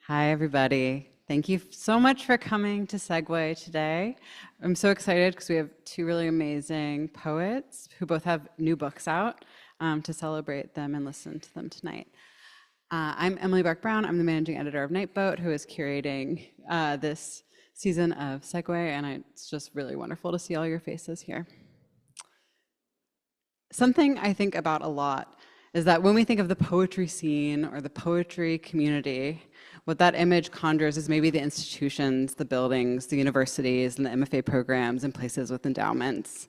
Hi, everybody. Thank you so much for coming to Segue today. I'm so excited because we have two really amazing poets who both have new books out to celebrate them and listen to them tonight. I'm Emily Bark-Brown. I'm the managing editor of Nightboat, who is curating this season of Segue, and it's just really wonderful to see all your faces here. Something I think about a lot is that when we think of the poetry scene or the poetry community, what that image conjures is maybe the institutions, the buildings, the universities, and the MFA programs and places with endowments.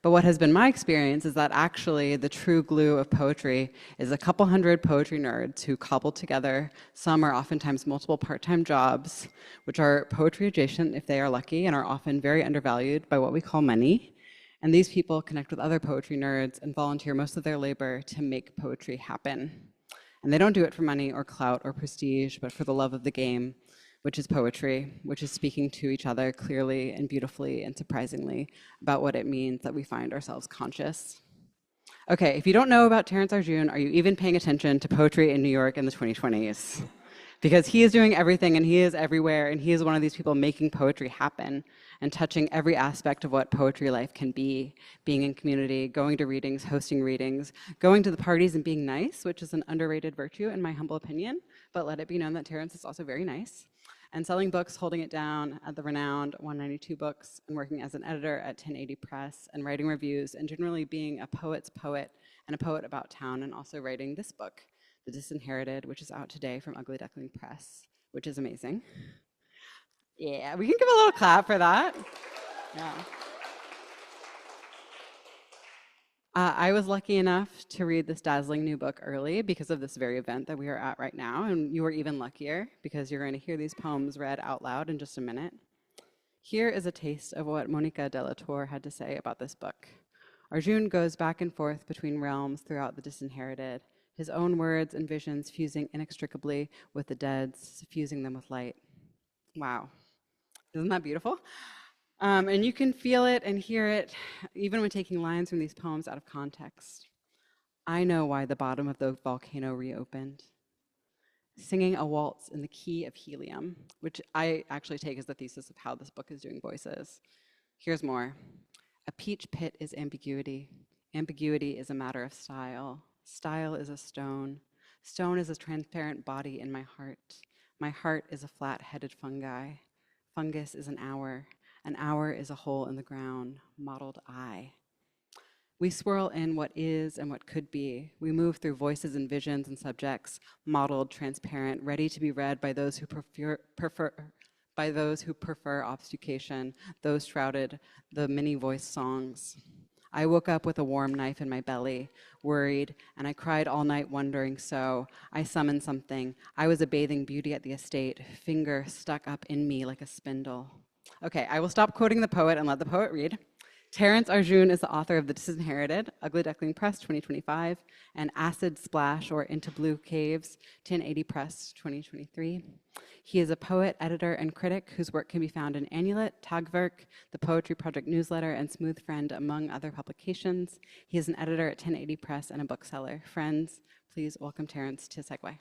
But what has been my experience is that actually the true glue of poetry is a couple hundred poetry nerds who cobble together, some are oftentimes multiple part-time jobs, which are poetry adjacent if they are lucky and are often very undervalued by what we call money. And these people connect with other poetry nerds and volunteer most of their labor to make poetry happen. And they don't do it for money or clout or prestige, but for the love of the game, which is poetry, which is speaking to each other clearly and beautifully and surprisingly about what it means that we find ourselves conscious. Okay, if you don't know about Terrence Arjoon, are you even paying attention to poetry in New York in the 2020s? Because he is doing everything and he is everywhere and he is one of these people making poetry happen and touching every aspect of what poetry life can be, being in community, going to readings, hosting readings, going to the parties and being nice, which is an underrated virtue in my humble opinion, but let it be known that Terrence is also very nice, and selling books, holding it down at the renowned 192 Books, and working as an editor at 1080 Press, and writing reviews, and generally being a poet's poet and a poet about town, and also writing this book, The Disinherited, which is out today from Ugly Duckling Press, which is amazing. Yeah, we can give a little clap for that. Yeah. I was lucky enough to read this dazzling new book early because of this very event that we are at right now, and you are even luckier because you're going to hear these poems read out loud in just a minute. Here is a taste of what Monica de la Tour had to say about this book. Arjun goes back and forth between realms throughout The Disinherited, his own words and visions fusing inextricably with the dead's, suffusing them with light. Wow. Isn't that beautiful? And you can feel it and hear it even when taking lines from these poems out of context. I know why the bottom of the volcano reopened. Singing a waltz in the key of helium, which I actually take as the thesis of how this book is doing voices. Here's more. A peach pit is ambiguity. Ambiguity is a matter of style. Style is a stone. Stone is a transparent body in my heart. My heart is a flat-headed fungi. Fungus is an hour. An hour is a hole in the ground, mottled eye. We swirl in what is and what could be. We move through voices and visions and subjects, mottled, transparent, ready to be read by those who prefer obfuscation, those shrouded the many-voiced songs. I woke up with a warm knife in my belly, worried, and I cried all night wondering, so I summoned something. I was a bathing beauty at the estate, finger stuck up in me like a spindle. Okay, I will stop quoting the poet and let the poet read. Terrence Arjoon is the author of The Disinherited, Ugly Duckling Press, 2025, and Acid Splash, or Into Blue Caves, 1080 Press, 2023. He is a poet, editor, and critic whose work can be found in Amulet, Tagwerk, the Poetry Project newsletter, and Smooth Friend, among other publications. He is an editor at 1080 Press and a bookseller. Friends, please welcome Terrence to Segue.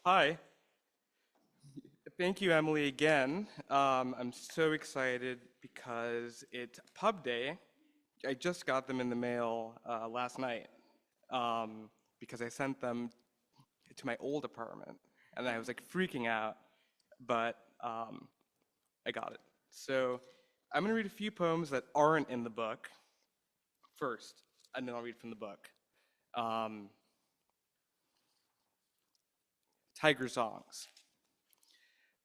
Hi. Thank you, Emily, again. I'm so excited because it's pub day. I just got them in the mail last night because I sent them to my old apartment, and I was like freaking out, but I got it. So I'm gonna read a few poems that aren't in the book first, and then I'll read from the book. Tiger songs.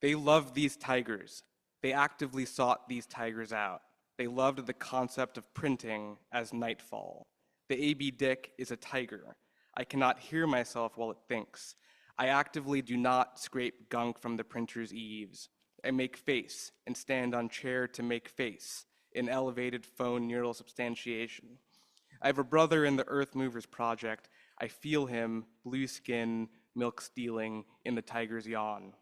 They loved these tigers. They actively sought these tigers out. They loved the concept of printing as nightfall. The AB Dick is a tiger. I cannot hear myself while it thinks. I actively do not scrape gunk from the printer's eaves. I make face and stand on chair to make face in elevated phone neural substantiation. I have a brother in the Earth Movers Project. I feel him, blue skin, milk stealing in the tiger's yawn.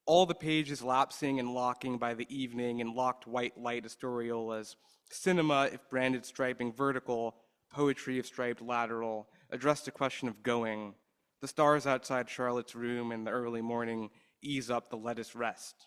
All the pages lapsing and locking by the evening in locked white light historiolas, cinema if branded striping vertical, poetry if striped lateral, addressed a question of going. The stars outside Charlotte's room in the early morning ease up the lettuce rest.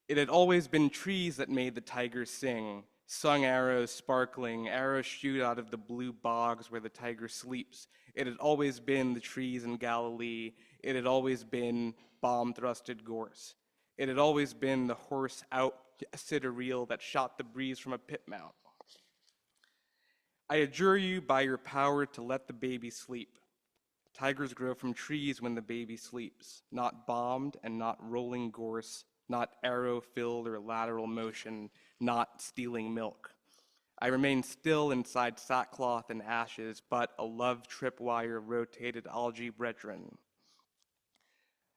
It had always been trees that made the tigers sing, sung arrows sparkling, arrows shoot out of the blue bogs where the tiger sleeps. It had always been the trees in Galilee. It had always been bomb-thrusted gorse. It had always been the horse out sidereal that shot the breeze from a pit mount. I adjure you by your power to let the baby sleep. Tigers grow from trees when the baby sleeps, not bombed and not rolling gorse, not arrow-filled or lateral motion, not stealing milk. I remain still inside sackcloth and ashes, but a love tripwire rotated algae brethren.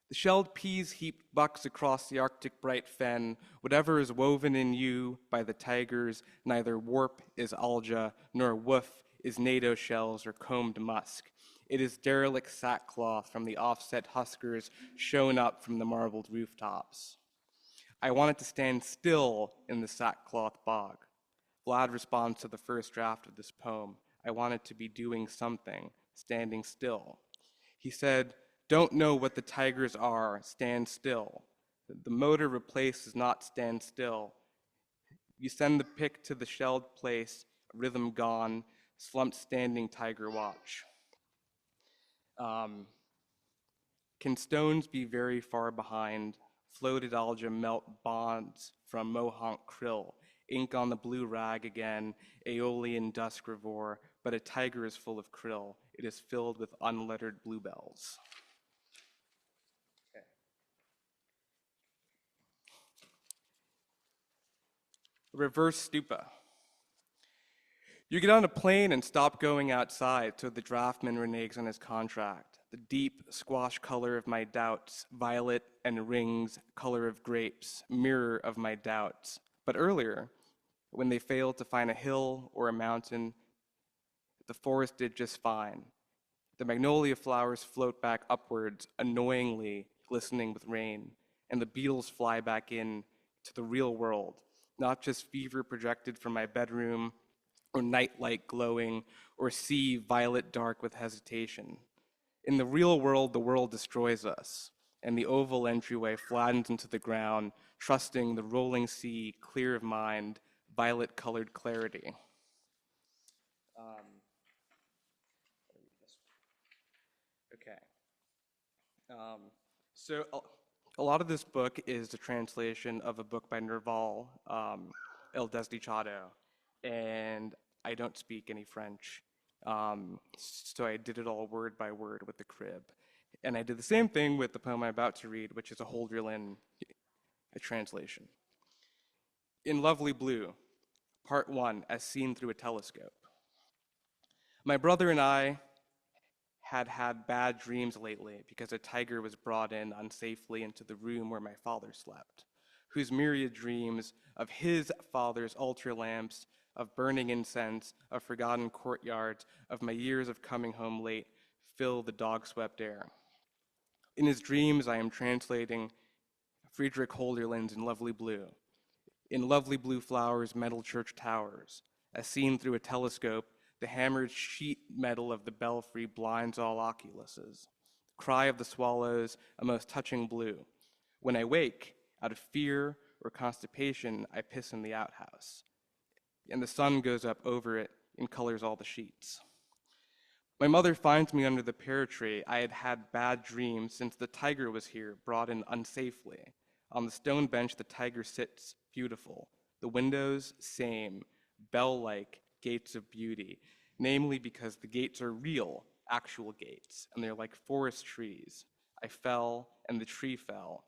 The shelled peas heaped bucks across the Arctic bright fen. Whatever is woven in you by the tigers, neither warp is alga, nor woof is NATO shells or combed musk. It is derelict sackcloth from the offset huskers shown up from the marbled rooftops. I wanted to stand still in the sackcloth bog. Vlad responds to the first draft of this poem. I wanted to be doing something, standing still. He said, don't know what the tigers are, stand still. The motor replaced does not stand still. You send the pick to the shelled place, rhythm gone, slumped standing tiger watch. Can stones be very far behind? Floated alga melt bonds from mohawk krill. Ink on the blue rag again, aeolian dusk revore, but a tiger is full of krill. It is filled with unlettered bluebells. Okay. Reverse stupa. You get on a plane and stop going outside, so the draftman reneges on his contract. The deep squash color of my doubts, violet and rings, color of grapes, mirror of my doubts. But earlier, when they failed to find a hill or a mountain, the forest did just fine. The magnolia flowers float back upwards, annoyingly glistening with rain, and the beetles fly back in to the real world, not just fever projected from my bedroom, or nightlight glowing, or sea violet dark with hesitation. In the real world, the world destroys us, and the oval entryway flattens into the ground, trusting the rolling sea, clear of mind, violet-colored clarity. Okay. So a lot of this book is a translation of a book by Nerval, El Desdichado, and I don't speak any French, so I did it all word by word with the crib. And I did the same thing with the poem I'm about to read, which is a Holderlin translation. In Lovely Blue, Part 1, As Seen Through a Telescope. My brother and I had bad dreams lately because a tiger was brought in unsafely into the room where my father slept, whose myriad dreams of his father's altar lamps, of burning incense, of forgotten courtyards, of my years of coming home late, fill the dog-swept air. In his dreams, I am translating Friedrich Holderlin's In Lovely Blue. In lovely blue flowers, metal church towers, as seen through a telescope, the hammered sheet metal of the belfry blinds all oculuses. The cry of the swallows, a most touching blue. When I wake, out of fear or constipation, I piss in the outhouse, and the sun goes up over it and colors all the sheets. My mother finds me under the pear tree. I had had bad dreams since the tiger was here, brought in unsafely. On the stone bench, the tiger sits, beautiful. The windows, same, bell-like gates of beauty, namely because the gates are real, actual gates, and they're like forest trees. I fell, and the tree fell.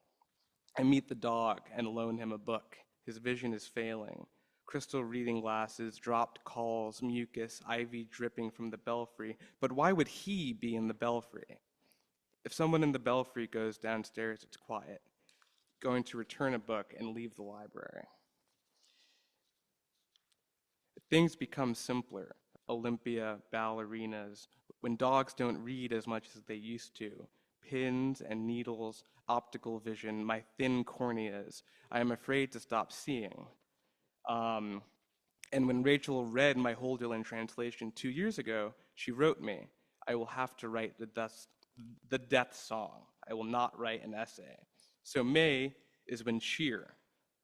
I meet the dog and loan him a book. His vision is failing. Crystal reading glasses, dropped calls, mucus, ivy dripping from the belfry. But why would he be in the belfry? If someone in the belfry goes downstairs, it's quiet. Going to return a book and leave the library. Things become simpler. Olympia, ballerinas. When dogs don't read as much as they used to. pins and needles, optical vision, my thin corneas. I am afraid to stop seeing. And when Rachel read my Holderlin translation 2 years ago, she wrote me, I will have to write the death song. I will not write an essay. So May is when sheer.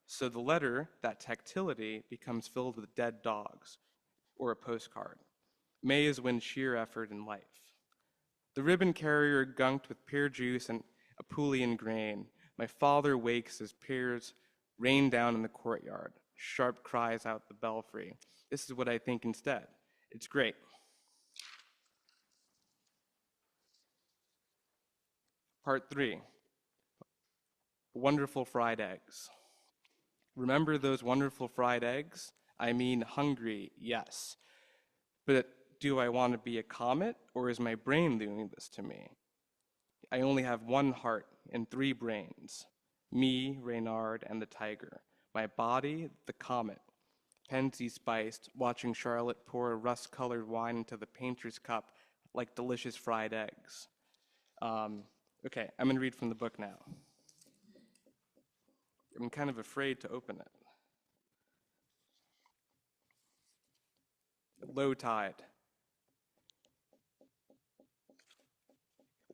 So the letter, that tactility, becomes filled with dead dogs, or a postcard. May is when sheer effort in life. The ribbon carrier gunked with pear juice and Apulian grain. My father wakes as pears rain down in the courtyard. Sharp cries out the belfry. This is what I think instead. It's great. Part 3. Wonderful fried eggs. Remember those wonderful fried eggs? I mean hungry, yes. But do I want to be a comet, or is my brain doing this to me? I only have one heart and 3 brains. Me, Reynard, and the tiger. My body, the comet. Pansy spiced, watching Charlotte pour rust-colored wine into the painter's cup like delicious fried eggs. Okay, I'm going to read from the book now. I'm kind of afraid to open it. Low tide.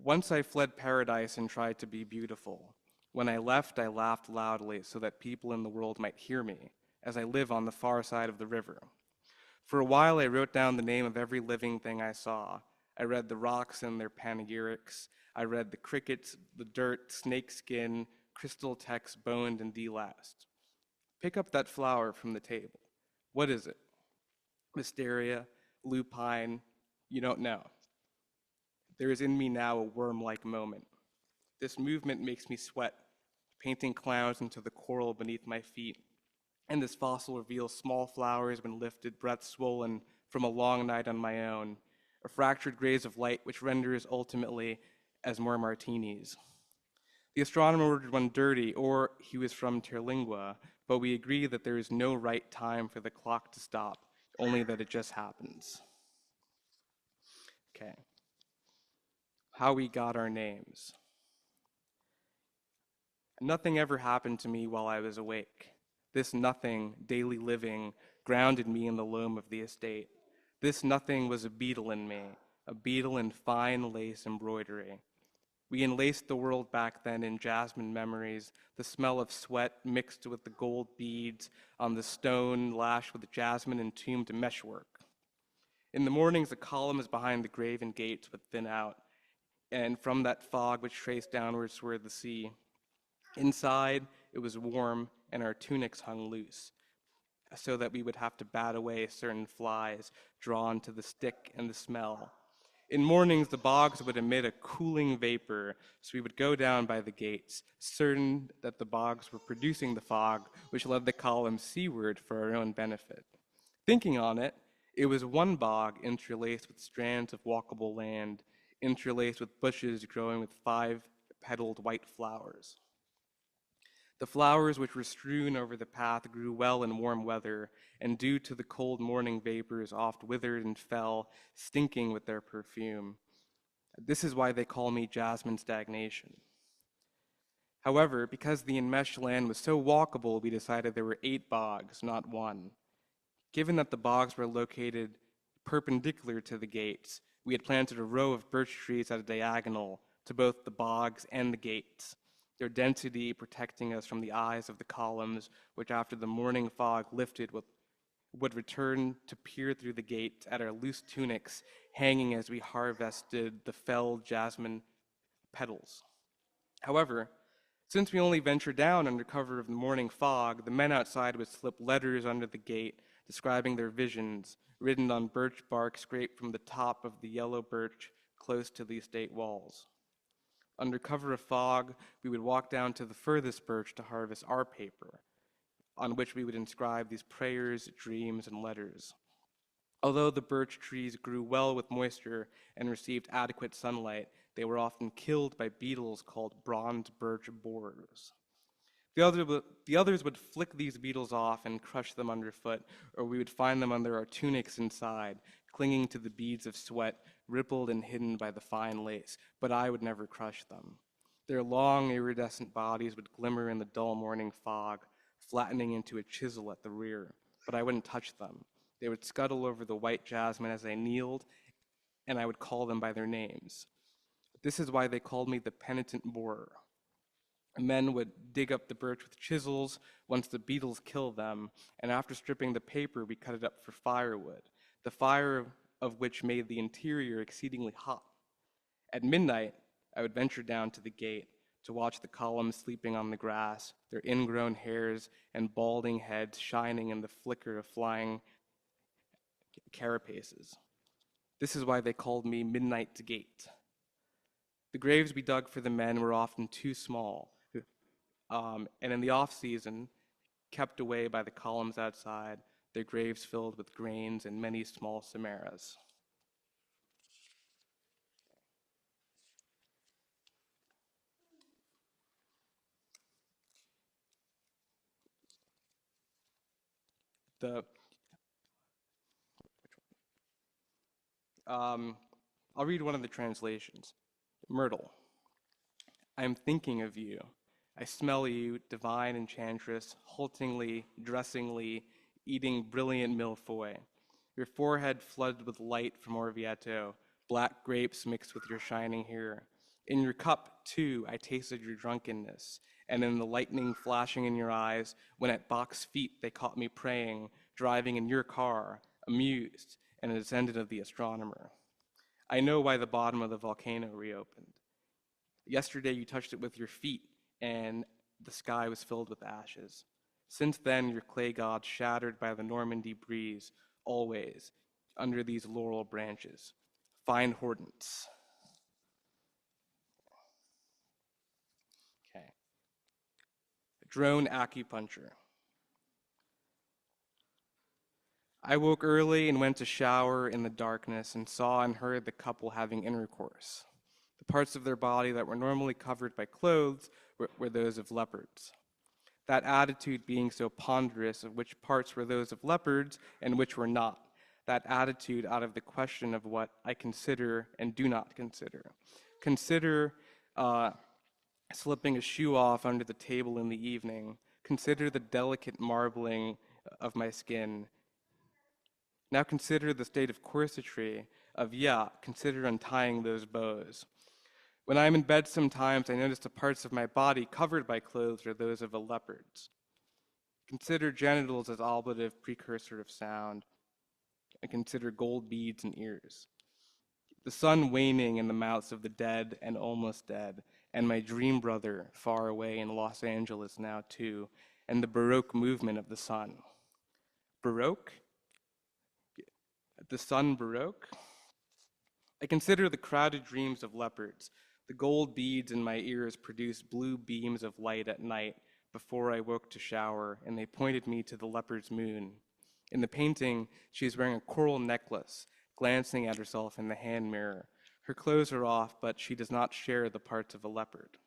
Once I fled paradise and tried to be beautiful. When I left, I laughed loudly so that people in the world might hear me, as I live on the far side of the river. For a while, I wrote down the name of every living thing I saw. I read the rocks and their panegyrics. I read the crickets, the dirt, snake skin, crystal text boned and delast. Pick up that flower from the table. What is it? Wisteria, lupine, you don't know. There is in me now a worm-like moment. This movement makes me sweat, painting clowns into the coral beneath my feet. And this fossil reveals small flowers when lifted, breath swollen from a long night on my own, a fractured graze of light which renders ultimately as more martinis. The astronomer ordered one dirty, or he was from Terlingua, but we agree that there is no right time for the clock to stop, only that it just happens. Okay. How we got our names. Nothing ever happened to me while I was awake. This nothing, daily living, grounded me in the loam of the estate. This nothing was a beetle in me, a beetle in fine lace embroidery. We enlaced the world back then in jasmine memories, the smell of sweat mixed with the gold beads on the stone lashed with jasmine entombed meshwork. In the mornings, the columns behind the graven gates would thin out, and from that fog which traced downwards toward the sea. Inside, it was warm, and our tunics hung loose, so that we would have to bat away certain flies drawn to the stick and the smell. In mornings, the bogs would emit a cooling vapor, so we would go down by the gates, certain that the bogs were producing the fog which led the column seaward for our own benefit. Thinking on it, it was one bog interlaced with strands of walkable land, interlaced with bushes growing with 5-petaled white flowers. The flowers which were strewn over the path grew well in warm weather, and due to the cold morning vapors oft withered and fell, stinking with their perfume. This is why they call me Jasmine Stagnation. However, because the enmeshed land was so walkable, we decided there were 8 bogs, not 1. Given that the bogs were located perpendicular to the gates, we had planted a row of birch trees at a diagonal to both the bogs and the gates, their density protecting us from the eyes of the columns, which after the morning fog lifted would return to peer through the gate at our loose tunics, hanging as we harvested the felled jasmine petals. However, since we only ventured down under cover of the morning fog, the men outside would slip letters under the gate describing their visions, written on birch bark scraped from the top of the yellow birch close to the estate walls. Under cover of fog, we would walk down to the furthest birch to harvest our paper, on which we would inscribe these prayers, dreams, and letters. Although the birch trees grew well with moisture and received adequate sunlight, they were often killed by beetles called bronze birch borers. The others would flick these beetles off and crush them underfoot, or we would find them under our tunics inside, clinging to the beads of sweat, rippled and hidden by the fine lace, but I would never crush them. Their long, iridescent bodies would glimmer in the dull morning fog, flattening into a chisel at the rear, but I wouldn't touch them. They would scuttle over the white jasmine as I kneeled, and I would call them by their names. This is why they called me the penitent borer. Men would dig up the birch with chisels once the beetles killed them, and after stripping the paper, we cut it up for firewood, the fire of which made the interior exceedingly hot. At midnight, I would venture down to the gate to watch the columns sleeping on the grass, their ingrown hairs and balding heads shining in the flicker of flying carapaces. This is why they called me Midnight Gate. The graves we dug for the men were often too small, and in the off-season, kept away by the columns outside, their graves filled with grains and many small samaras. I'll read one of the translations. Myrtle. I am thinking of you. I smell you, divine enchantress, haltingly, dressingly, eating brilliant milfoy. Your forehead flooded with light from Orvieto, black grapes mixed with your shining hair. In your cup, too, I tasted your drunkenness, and in the lightning flashing in your eyes, when at Bach's feet they caught me praying, driving in your car, amused, and a descendant of the astronomer. I know why the bottom of the volcano reopened. Yesterday you touched it with your feet, and the sky was filled with ashes. Since then, your clay gods shattered by the Normandy breeze, always under these laurel branches. Fine Hortense. Okay. Drone acupuncture. I woke early and went to shower in the darkness and saw and heard the couple having intercourse. The parts of their body that were normally covered by clothes were those of leopards. That attitude being so ponderous of which parts were those of leopards and which were not. That attitude out of the question of what I consider and do not consider. Consider slipping a shoe off under the table in the evening. Consider the delicate marbling of my skin. Now consider the state of corsetry, consider untying those bows. When I'm in bed sometimes, I notice the parts of my body covered by clothes are those of a leopard's. Consider genitals as ablative precursor of sound, and consider gold beads and ears. The sun waning in the mouths of the dead and almost dead, and my dream brother far away in Los Angeles now too, and the Baroque movement of the sun. Baroque? The sun Baroque? I consider the crowded dreams of leopards. The gold beads in my ears produced blue beams of light at night before I woke to shower, and they pointed me to the leopard's moon. In the painting, she is wearing a coral necklace, glancing at herself in the hand mirror. Her clothes are off, but she does not share the parts of a leopard.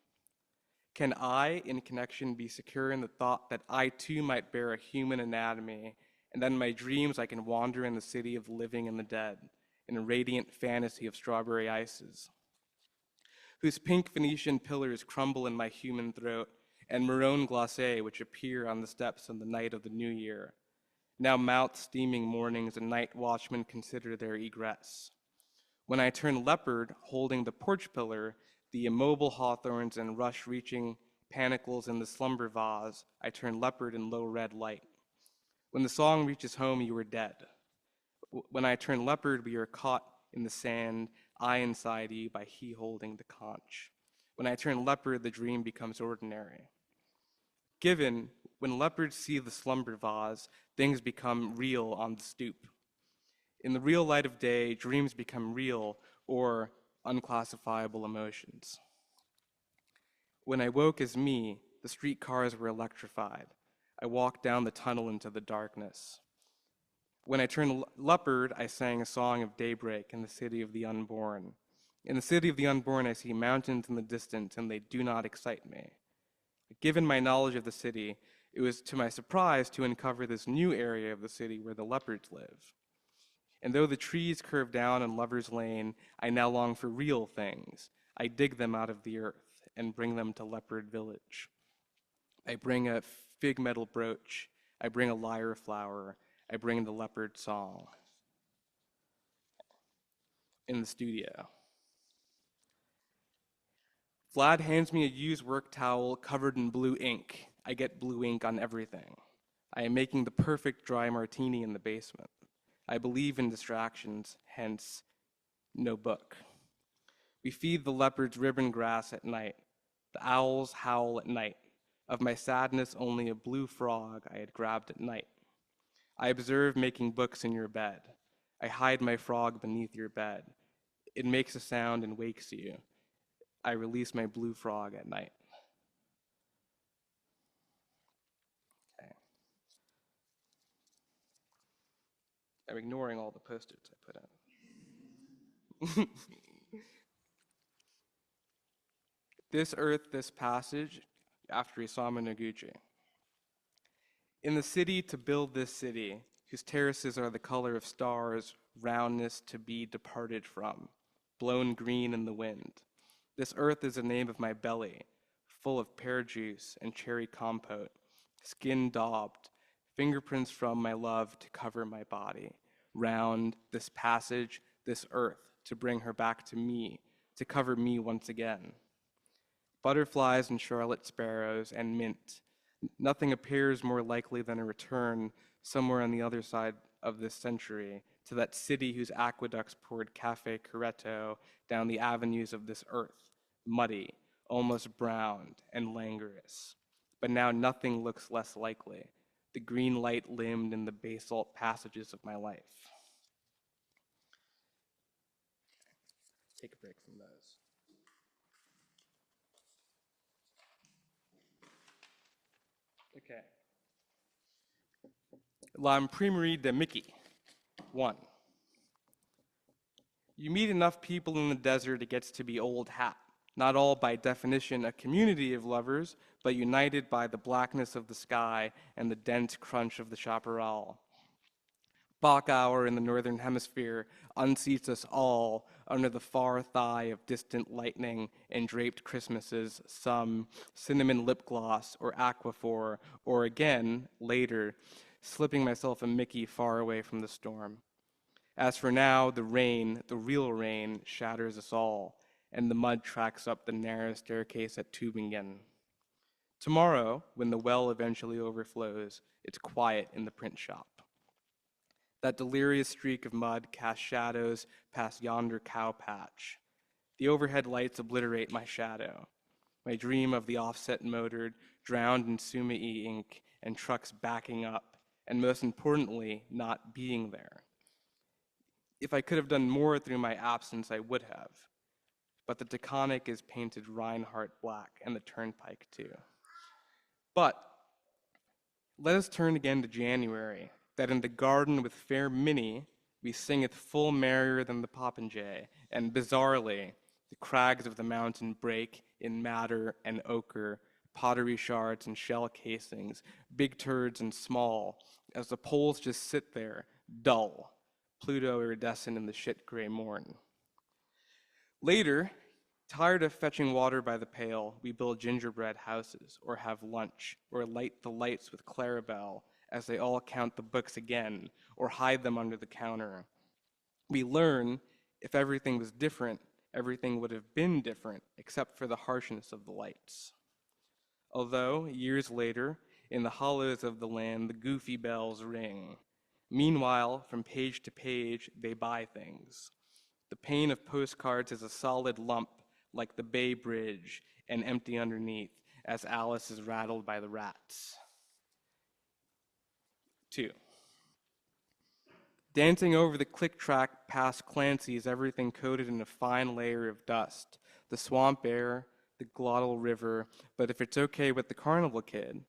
Can I, in connection, be secure in the thought that I too might bear a human anatomy, and that in my dreams I can wander in the city of the living and the dead, in a radiant fantasy of strawberry ices, whose pink Venetian pillars crumble in my human throat, and marron glacé which appear on the steps on the night of the new year. Now mouth steaming mornings and night watchmen consider their egress. When I turn leopard, holding the porch pillar, the immobile hawthorns and rush-reaching panicles in the slumber vase, I turn leopard in low red light. When the song reaches home, you are dead. When I turn leopard, we are caught in the sand, I inside you by he holding the conch. When I turn leopard, the dream becomes ordinary. Given, when leopards see the slumber vase, things become real on the stoop. In the real light of day, dreams become real or unclassifiable emotions. When I woke as me, the streetcars were electrified. I walked down the tunnel into the darkness. When I turned leopard, I sang a song of daybreak in the city of the unborn. In the city of the unborn, I see mountains in the distance, and they do not excite me. Given my knowledge of the city, it was to my surprise to uncover this new area of the city where the leopards live. And though the trees curve down on Lover's Lane, I now long for real things. I dig them out of the earth and bring them to Leopard Village. I bring a fig metal brooch. I bring a lyre flower. I bring the leopard song. In the studio, Vlad hands me a used work towel covered in blue ink. I get blue ink on everything. I am making the perfect dry martini in the basement. I believe in distractions, hence, no book. We feed the leopards ribbon grass at night. The owls howl at night. Of my sadness, only a blue frog I had grabbed at night. I observe making books in your bed. I hide my frog beneath your bed. It makes a sound and wakes you. I release my blue frog at night. Okay. I'm ignoring all the post-its I put in. This earth, this passage, after Isamu Noguchi. In the city to build this city, whose terraces are the color of stars, roundness to be departed from, blown green in the wind. This earth is the name of my belly, full of pear juice and cherry compote, skin daubed, fingerprints from my love to cover my body. Round this passage, this earth, to bring her back to me, to cover me once again. Butterflies and Charlotte sparrows and mint. Nothing appears more likely than a return somewhere on the other side of this century to that city whose aqueducts poured Cafe Corretto down the avenues of this earth, muddy, almost browned, and languorous. But now nothing looks less likely, the green light limned in the basalt passages of my life. Take a break from those. Okay. L'Imprimerie de Mickey. 1. You meet enough people in the desert, it gets to be old hat. Not all by definition a community of lovers, but united by the blackness of the sky and the dense crunch of the chaparral. Bach hour in the northern hemisphere unseats us all under the far thigh of distant lightning and draped Christmases, some cinnamon lip gloss or aquaphor, or again, later, slipping myself a Mickey far away from the storm. As for now, the rain, the real rain, shatters us all, and the mud tracks up the narrow staircase at Tübingen. Tomorrow, when the well eventually overflows, it's quiet in the print shop. That delirious streak of mud casts shadows past yonder cow patch. The overhead lights obliterate my shadow. My dream of the offset motor drowned in Sumei ink and trucks backing up, and most importantly, not being there. If I could have done more through my absence, I would have. But the Taconic is painted Reinhardt black, and the Turnpike too. But let us turn again to January, that in the garden with fair Minnie we singeth full merrier than the popinjay, and bizarrely the crags of the mountain break in madder and ochre, pottery shards and shell casings, big turds and small, as the poles just sit there, dull, Pluto iridescent in the shit gray morn. Later, tired of fetching water by the pail, we build gingerbread houses, or have lunch, or light the lights with Clarabelle as they all count the books again, or hide them under the counter. We learn, if everything was different, everything would have been different, except for the harshness of the lights. Although, years later, in the hollows of the land, the goofy bells ring. Meanwhile, from page to page, they buy things. The pain of postcards is a solid lump, like the Bay Bridge, and empty underneath, as Alice is rattled by the rats. 2. Dancing over the click track past Clancy's, everything coated in a fine layer of dust. The swamp air, the glottal river, but if it's okay with the carnival kid.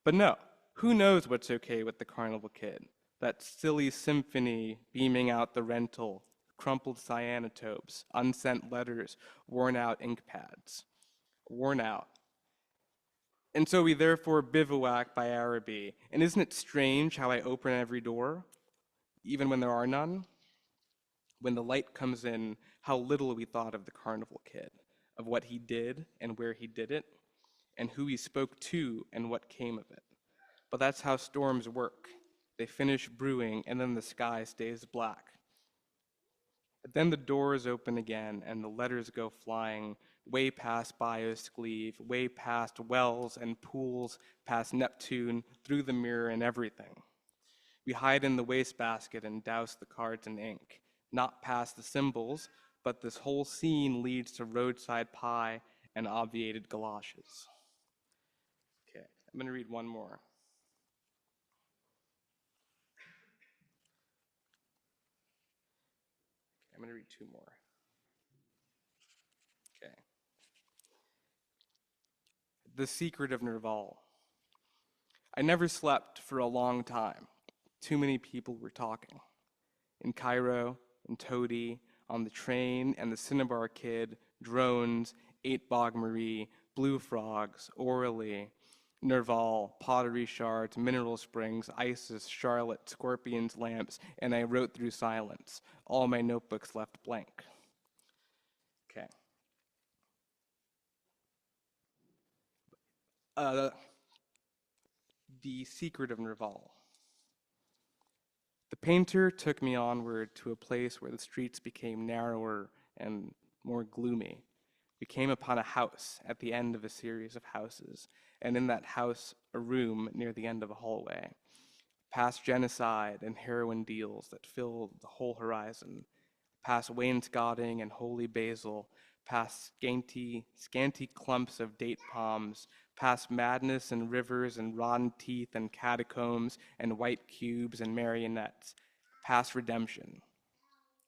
But no, who knows what's okay with the carnival kid? That silly symphony beaming out the rental, crumpled cyanotopes, unsent letters, worn out ink pads. Worn out. And so we therefore bivouac by Araby. And isn't it strange how I open every door, even when there are none? When the light comes in, how little we thought of the carnival kid, of what he did and where he did it, and who he spoke to and what came of it. But that's how storms work. They finish brewing, and then the sky stays black. But then the doors open again, and the letters go flying way past Bioscleve, way past wells and pools, past Neptune, through the mirror and everything. We hide in the wastebasket and douse the cards in ink, not past the symbols, but this whole scene leads to roadside pie and obviated galoshes. Okay, I'm going to read one more. I'm going to read two more. Okay. The Secret of Nerval. I never slept for a long time. Too many people were talking. In Cairo, in Todi, on the train, and the Cinnabar Kid, drones, 8 Bog Marie, blue frogs, Orally, Nerval, pottery shards, mineral springs, Isis, Charlotte, scorpions, lamps, and I wrote through silence. All my notebooks left blank. Okay. The Secret of Nerval. The painter took me onward to a place where the streets became narrower and more gloomy. We came upon a house at the end of a series of houses, and in that house, a room near the end of a hallway. Past genocide and heroin deals that filled the whole horizon, past wainscoting and holy basil, past scanty clumps of date palms, past madness and rivers and rotten teeth and catacombs and white cubes and marionettes, past redemption.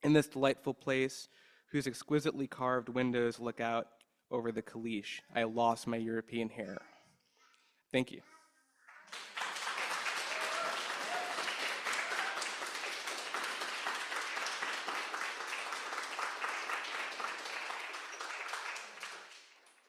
In this delightful place, whose exquisitely carved windows look out over the Kalish, I lost my European hair. Thank you.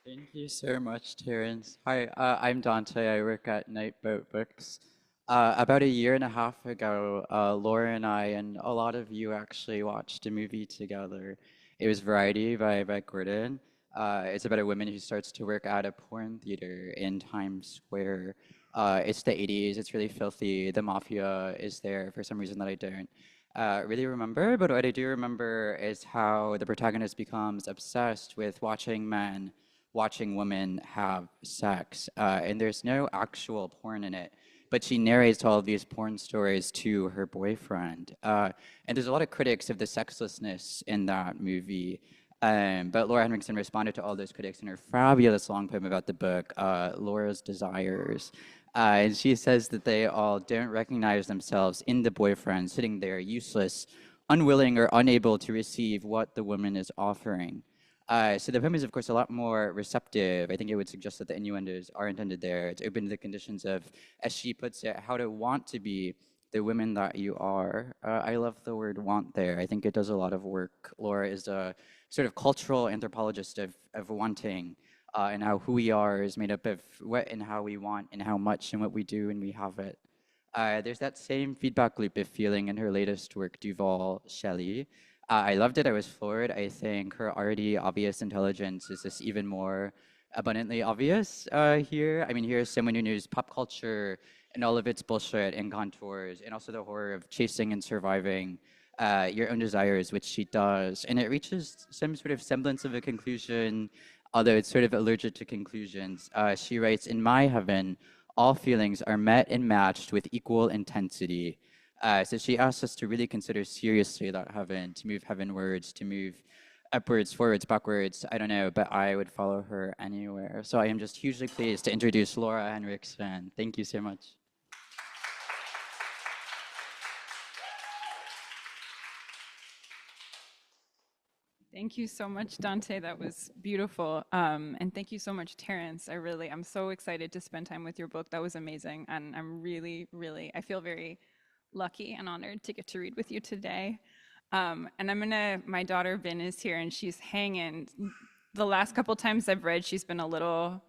Thank you so much, Terrence. Hi, I'm Dante. I work at Nightboat Books. About a year and a half ago, Laura and I, and a lot of you actually watched a movie together. It was Variety by Gordon. It's about a woman who starts to work at a porn theater in Times Square. It's the 80s, it's really filthy. The mafia is there for some reason that I don't really remember, but what I do remember is how the protagonist becomes obsessed with watching women have sex, and there's no actual porn in it, but she narrates all of these porn stories to her boyfriend. And there's a lot of critics of the sexlessness in that movie. But Laura Henriksen responded to all those critics in her fabulous long poem about the book, Laura's Desires. And she says that they all don't recognize themselves in the boyfriend sitting there useless, unwilling or unable to receive what the woman is offering. So the poem is, of course, a lot more receptive. I think it would suggest that the innuendos are intended there. It's open to the conditions of, as she puts it, how to want to be the women that you are. I love the word want there. I think it does a lot of work. Laura is a sort of cultural anthropologist of wanting, and how who we are is made up of what and how we want and how much and what we do and we have it. There's that same feedback loop of feeling in her latest work, Duval Shelley. I loved it. I was floored. I think her already obvious intelligence is just even more abundantly obvious here. I mean, here's someone who knows pop culture and all of its bullshit and contours, and also the horror of chasing and surviving your own desires, which she does. And it reaches some sort of semblance of a conclusion, although it's sort of allergic to conclusions. She writes, "In my heaven, all feelings are met and matched with equal intensity." So she asks us to really consider seriously that heaven, to move heavenwards, to move upwards, forwards, backwards, I don't know, but I would follow her anywhere. So I am just hugely pleased to introduce Laura Henriksen. Thank you so much. Thank you so much, Dante. That was beautiful. And thank you so much, Terrence. I'm so excited to spend time with your book. That was amazing. And I'm really, really, I feel very lucky and honored to get to read with you today. And my daughter Vin is here and she's hanging. The last couple times I've read, she's been a little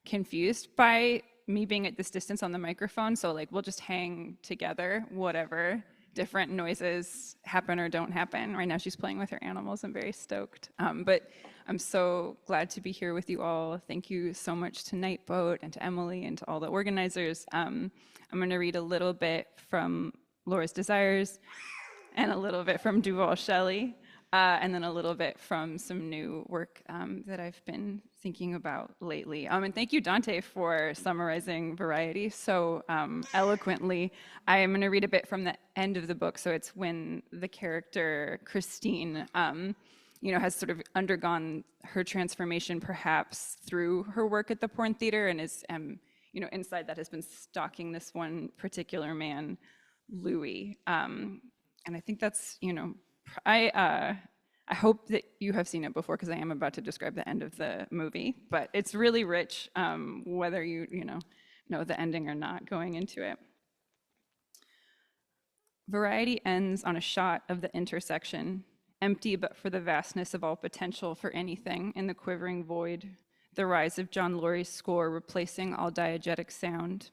confused by me being at this distance on the microphone. So like we'll just hang together, whatever different noises happen or don't happen. Right now she's playing with her animals. I'm very stoked. But I'm so glad to be here with you all. Thank you so much to Nightboat and to Emily and to all the organizers. I'm going to read a little bit from Laura's Desires and a little bit from Duval Shelley. And then a little bit from some new work that I've been thinking about lately. And thank you, Dante, for summarizing Variety so eloquently. I am going to read a bit from the end of the book. So it's when the character Christine, has sort of undergone her transformation, perhaps through her work at the Porn Theater, and is, inside that has been stalking this one particular man, Louis. And I think that's, I hope that you have seen it before because I am about to describe the end of the movie, but it's really rich, whether you know the ending or not going into it. Variety ends on a shot of the intersection, empty but for the vastness of all potential for anything in the quivering void, the rise of John Lurie's score replacing all diegetic sound.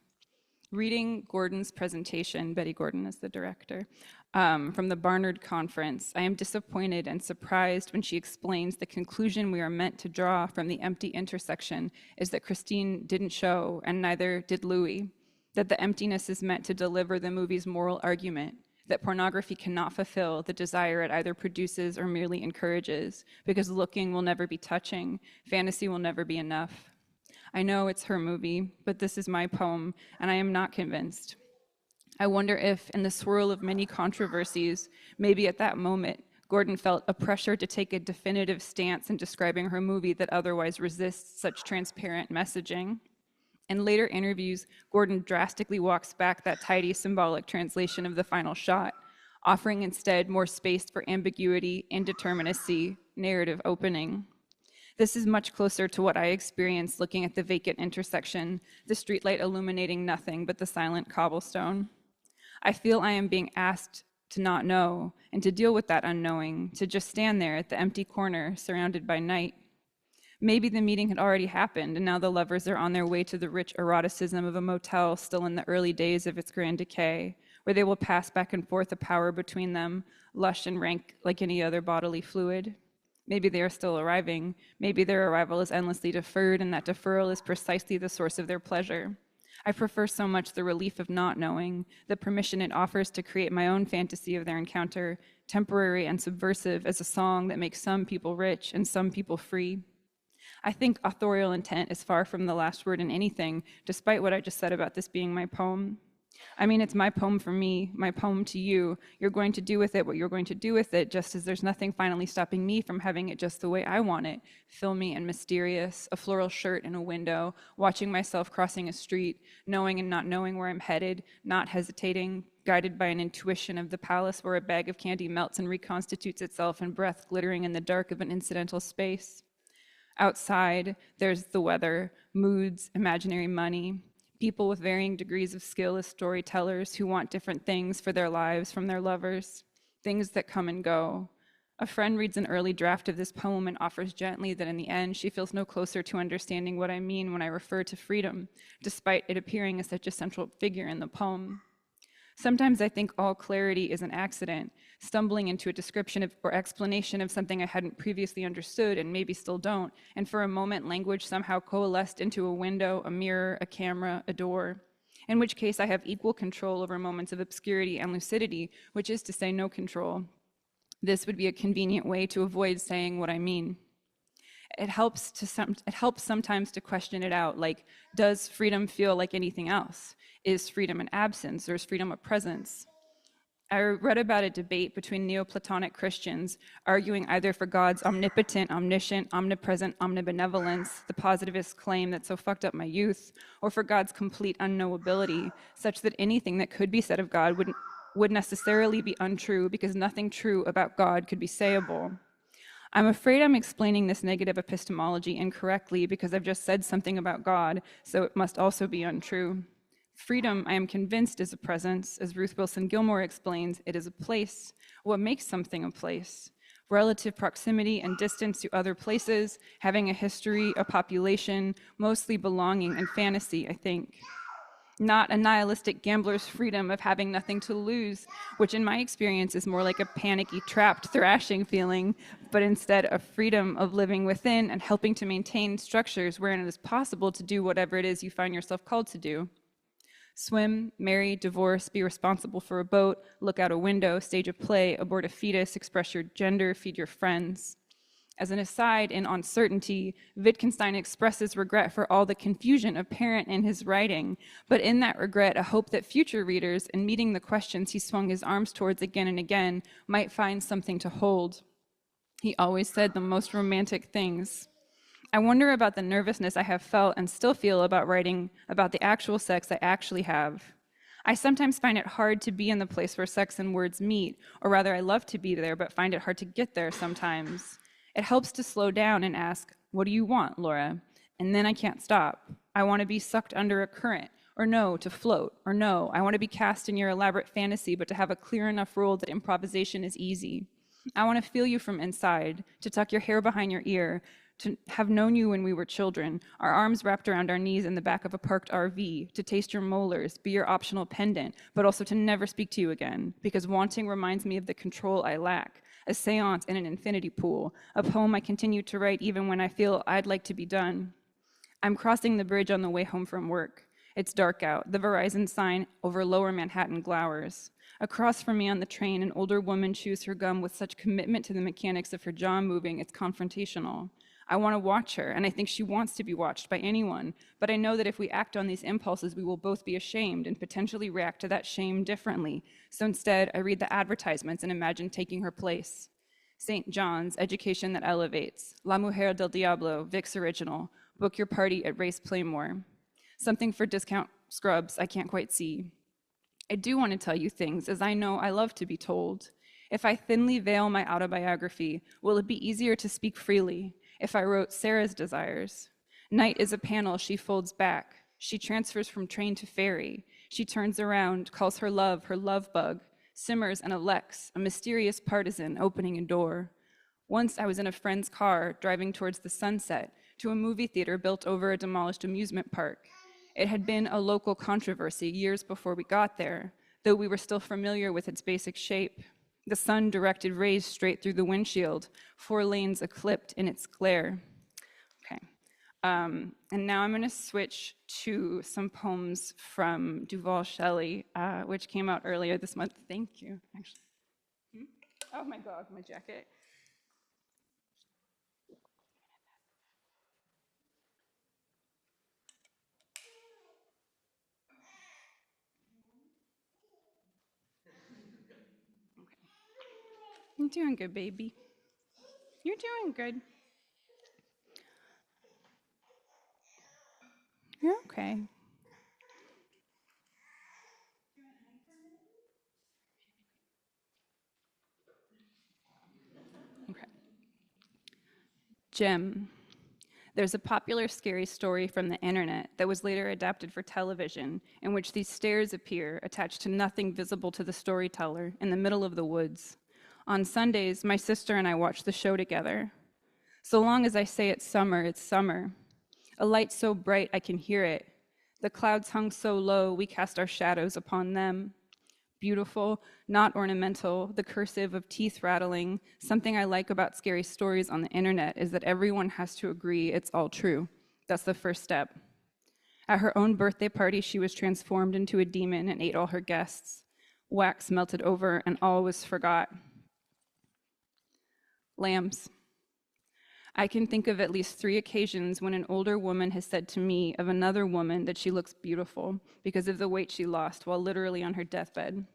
Reading Gordon's presentation, Betty Gordon is the director, from the Barnard Conference, I am disappointed and surprised when she explains the conclusion we are meant to draw from the empty intersection is that Christine didn't show, and neither did Louis, that the emptiness is meant to deliver the movie's moral argument, that pornography cannot fulfill the desire it either produces or merely encourages, because looking will never be touching, fantasy will never be enough. I know it's her movie, but this is my poem, and I am not convinced. I wonder if, in the swirl of many controversies, maybe at that moment, Gordon felt a pressure to take a definitive stance in describing her movie that otherwise resists such transparent messaging. In later interviews, Gordon drastically walks back that tidy symbolic translation of the final shot, offering instead more space for ambiguity, indeterminacy, narrative opening. This is much closer to what I experienced looking at the vacant intersection, the streetlight illuminating nothing but the silent cobblestone. I feel I am being asked to not know and to deal with that unknowing, to just stand there at the empty corner surrounded by night. Maybe the meeting had already happened and now the lovers are on their way to the rich eroticism of a motel still in the early days of its grand decay, where they will pass back and forth a power between them, lush and rank like any other bodily fluid. Maybe they are still arriving. Maybe their arrival is endlessly deferred, and that deferral is precisely the source of their pleasure. I prefer so much the relief of not knowing, the permission it offers to create my own fantasy of their encounter, temporary and subversive as a song that makes some people rich and some people free. I think authorial intent is far from the last word in anything, despite what I just said about this being my poem. I mean, it's my poem for me, my poem to you. You're going to do with it what you're going to do with it, just as there's nothing finally stopping me from having it just the way I want it. Filmy and mysterious, a floral shirt in a window, watching myself crossing a street, knowing and not knowing where I'm headed, not hesitating, guided by an intuition of the palace where a bag of candy melts and reconstitutes itself in breath glittering in the dark of an incidental space. Outside, there's the weather, moods, imaginary money, people with varying degrees of skill as storytellers who want different things for their lives from their lovers, things that come and go. A friend reads an early draft of this poem and offers gently that in the end she feels no closer to understanding what I mean when I refer to freedom, despite it appearing as such a central figure in the poem. Sometimes I think all clarity is an accident, stumbling into a description of, or explanation of something I hadn't previously understood and maybe still don't, and for a moment language somehow coalesced into a window, a mirror, a camera, a door, in which case I have equal control over moments of obscurity and lucidity, which is to say no control. This would be a convenient way to avoid saying what I mean. It helps sometimes to question it out, like, does freedom feel like anything else? Is freedom an absence, or is freedom a presence? I read about a debate between Neoplatonic Christians arguing either for God's omnipotent, omniscient, omnipresent omnibenevolence, the positivist claim that so fucked up my youth, or for God's complete unknowability, such that anything that could be said of God would necessarily be untrue because nothing true about God could be sayable. I'm afraid I'm explaining this negative epistemology incorrectly because I've just said something about God, so it must also be untrue. Freedom, I am convinced, is a presence. As Ruth Wilson Gilmore explains, it is a place. What makes something a place? Relative proximity and distance to other places, having a history, a population, mostly belonging and fantasy, I think. Not a nihilistic gambler's freedom of having nothing to lose, which in my experience is more like a panicky, trapped, thrashing feeling, but instead a freedom of living within and helping to maintain structures wherein it is possible to do whatever it is you find yourself called to do. Swim, marry, divorce, be responsible for a boat, look out a window, stage a play, abort a fetus, express your gender, feed your friends. As an aside, in Uncertainty, Wittgenstein expresses regret for all the confusion apparent in his writing, but in that regret, a hope that future readers, in meeting the questions he swung his arms towards again and again, might find something to hold. He always said the most romantic things. I wonder about the nervousness I have felt and still feel about writing about the actual sex I actually have. I sometimes find it hard to be in the place where sex and words meet, or rather I love to be there, but find it hard to get there sometimes. It helps to slow down and ask, what do you want, Laura? And then I can't stop. I want to be sucked under a current, or no, to float, or no, I want to be cast in your elaborate fantasy, but to have a clear enough rule that improvisation is easy. I want to feel you from inside, to tuck your hair behind your ear, to have known you when we were children, our arms wrapped around our knees in the back of a parked RV, to taste your molars, be your optional pendant, but also to never speak to you again, because wanting reminds me of the control I lack. A seance in an infinity pool, a poem I continue to write even when I feel I'd like to be done. I'm crossing the bridge on the way home from work. It's dark out. The Verizon sign over Lower Manhattan glowers. Across from me on the train, an older woman chews her gum with such commitment to the mechanics of her jaw moving, it's confrontational. I want to watch her, and I think she wants to be watched by anyone, but I know that if we act on these impulses, we will both be ashamed and potentially react to that shame differently. So instead, I read the advertisements and imagine taking her place. St. John's, Education That Elevates, La Mujer del Diablo, Vic's Original, Book Your Party at Race Playmore. Something for discount scrubs I can't quite see. I do want to tell you things, as I know I love to be told. If I thinly veil my autobiography, will it be easier to speak freely? If I wrote Sarah's desires? Night is a panel she folds back. She transfers from train to ferry. She turns around, calls her love bug, simmers and elects, a mysterious partisan opening a door. Once I was in a friend's car, driving towards the sunset, to a movie theater built over a demolished amusement park. It had been a local controversy years before we got there, though we were still familiar with its basic shape. The sun directed rays straight through the windshield, 4 lanes eclipsed in its glare. Okay. And now I'm going to switch to some poems from Duval Shelley, which came out earlier this month. Thank you, actually. Oh my God, my jacket. You're doing good, baby. You're doing good. You're okay. Okay. Gem. There's a popular scary story from the internet that was later adapted for television, in which these stairs appear attached to nothing visible to the storyteller in the middle of the woods. On Sundays, my sister and I watch the show together. So long as I say it's summer, a light so bright I can hear it. The clouds hung so low, we cast our shadows upon them. Beautiful, not ornamental, the cursive of teeth rattling. Something I like about scary stories on the internet is that everyone has to agree it's all true. That's the first step. At her own birthday party, she was transformed into a demon and ate all her guests. Wax melted over and all was forgot. Lambs. I can think of at least 3 occasions when an older woman has said to me of another woman that she looks beautiful because of the weight she lost while literally on her deathbed.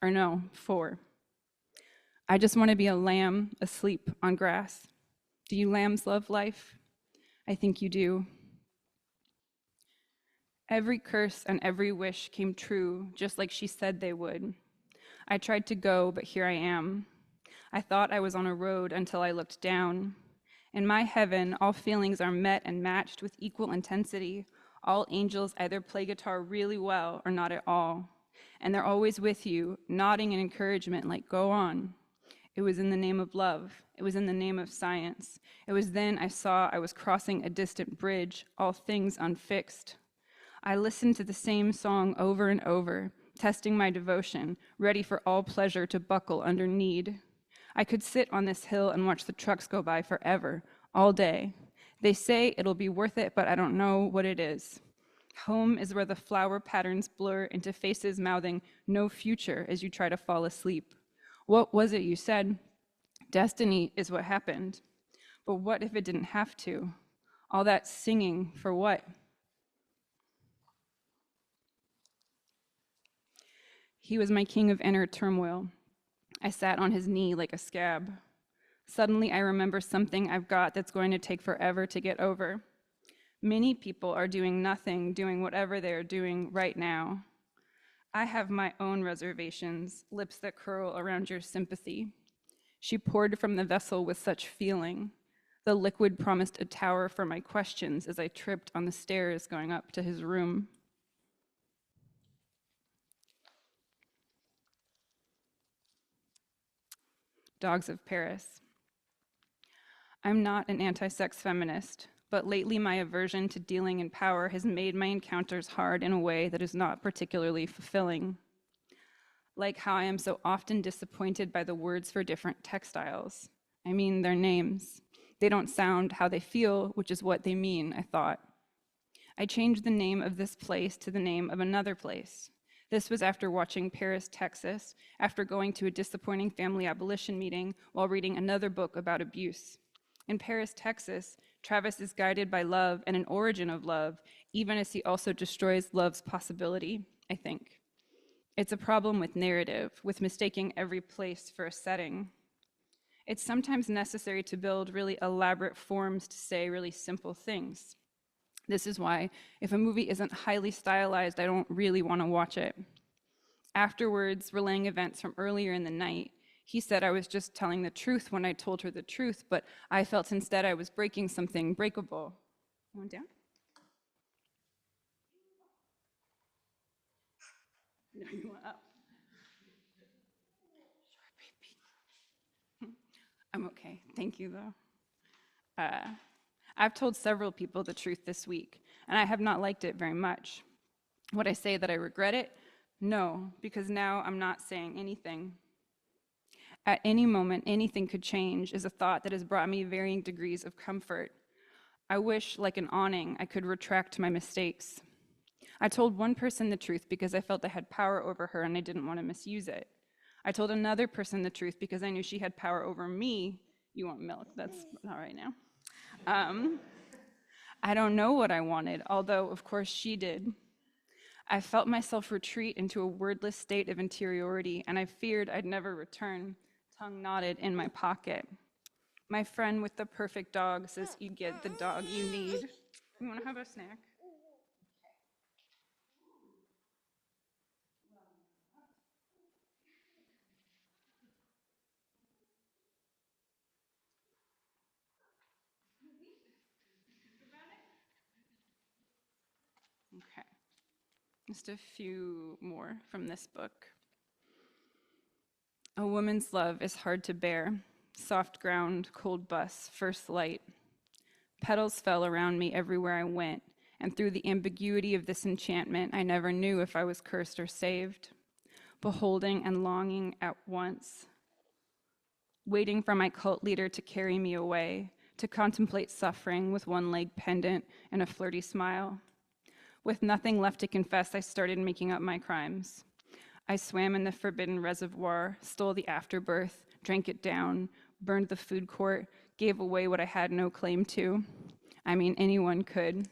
Or no, 4. I just want to be a lamb asleep on grass. Do you lambs love life? I think you do. Every curse and every wish came true, just like she said they would. I tried to go, but here I am. I thought I was on a road until I looked down. In my heaven, all feelings are met and matched with equal intensity. All angels either play guitar really well or not at all. And they're always with you, nodding in encouragement like, go on. It was in the name of love. It was in the name of science. It was then I saw I was crossing a distant bridge, all things unfixed. I listened to the same song over and over, testing my devotion, ready for all pleasure to buckle under need. I could sit on this hill and watch the trucks go by forever, all day. They say it'll be worth it, but I don't know what it is. Home is where the flower patterns blur into faces mouthing no future as you try to fall asleep. What was it you said? Destiny is what happened. But what if it didn't have to? All that singing for what? He was my king of inner turmoil. I sat on his knee like a scab. Suddenly I remember something I've got that's going to take forever to get over. Many people are doing nothing, doing whatever they are doing right now. I have my own reservations, lips that curl around your sympathy. She poured from the vessel with such feeling. The liquid promised a tower for my questions as I tripped on the stairs going up to his room. Dogs of Paris. I'm not an anti-sex feminist, but lately my aversion to dealing in power has made my encounters hard in a way that is not particularly fulfilling. Like how I am so often disappointed by the words for different textiles. I mean their names. They don't sound how they feel, which is what they mean, I thought. I changed the name of this place to the name of another place. This was after watching Paris, Texas, after going to a disappointing family abolition meeting while reading another book about abuse. In Paris, Texas, Travis is guided by love and an origin of love, even as he also destroys love's possibility, I think. It's a problem with narrative, with mistaking every place for a setting. It's sometimes necessary to build really elaborate forms to say really simple things. This is why, if a movie isn't highly stylized, I don't really want to watch it. Afterwards, relaying events from earlier in the night, he said I was just telling the truth when I told her the truth, but I felt instead I was breaking something breakable. You want down? No, you want up. Sure, baby. I'm okay. Thank you, though. I've told several people the truth this week, and I have not liked it very much. Would I say that I regret it? No, because now I'm not saying anything. At any moment, anything could change is a thought that has brought me varying degrees of comfort. I wish, like an awning, I could retract my mistakes. I told one person the truth because I felt I had power over her and I didn't want to misuse it. I told another person the truth because I knew she had power over me. You want milk? That's not right now. I don't know what I wanted, although, of course, she did. I felt myself retreat into a wordless state of interiority, and I feared I'd never return, tongue knotted in my pocket. My friend with the perfect dog says you get the dog you need. You want to have a snack? Okay. Just a few more from this book. A woman's love is hard to bear. Soft ground, cold bus, first light. Petals fell around me everywhere I went, and through the ambiguity of this enchantment, I never knew if I was cursed or saved. Beholding and longing at once. Waiting for my cult leader to carry me away, to contemplate suffering with one leg pendant and a flirty smile. With nothing left to confess, I started making up my crimes. I swam in the forbidden reservoir, stole the afterbirth, drank it down, burned the food court, gave away what I had no claim to. I mean, anyone could.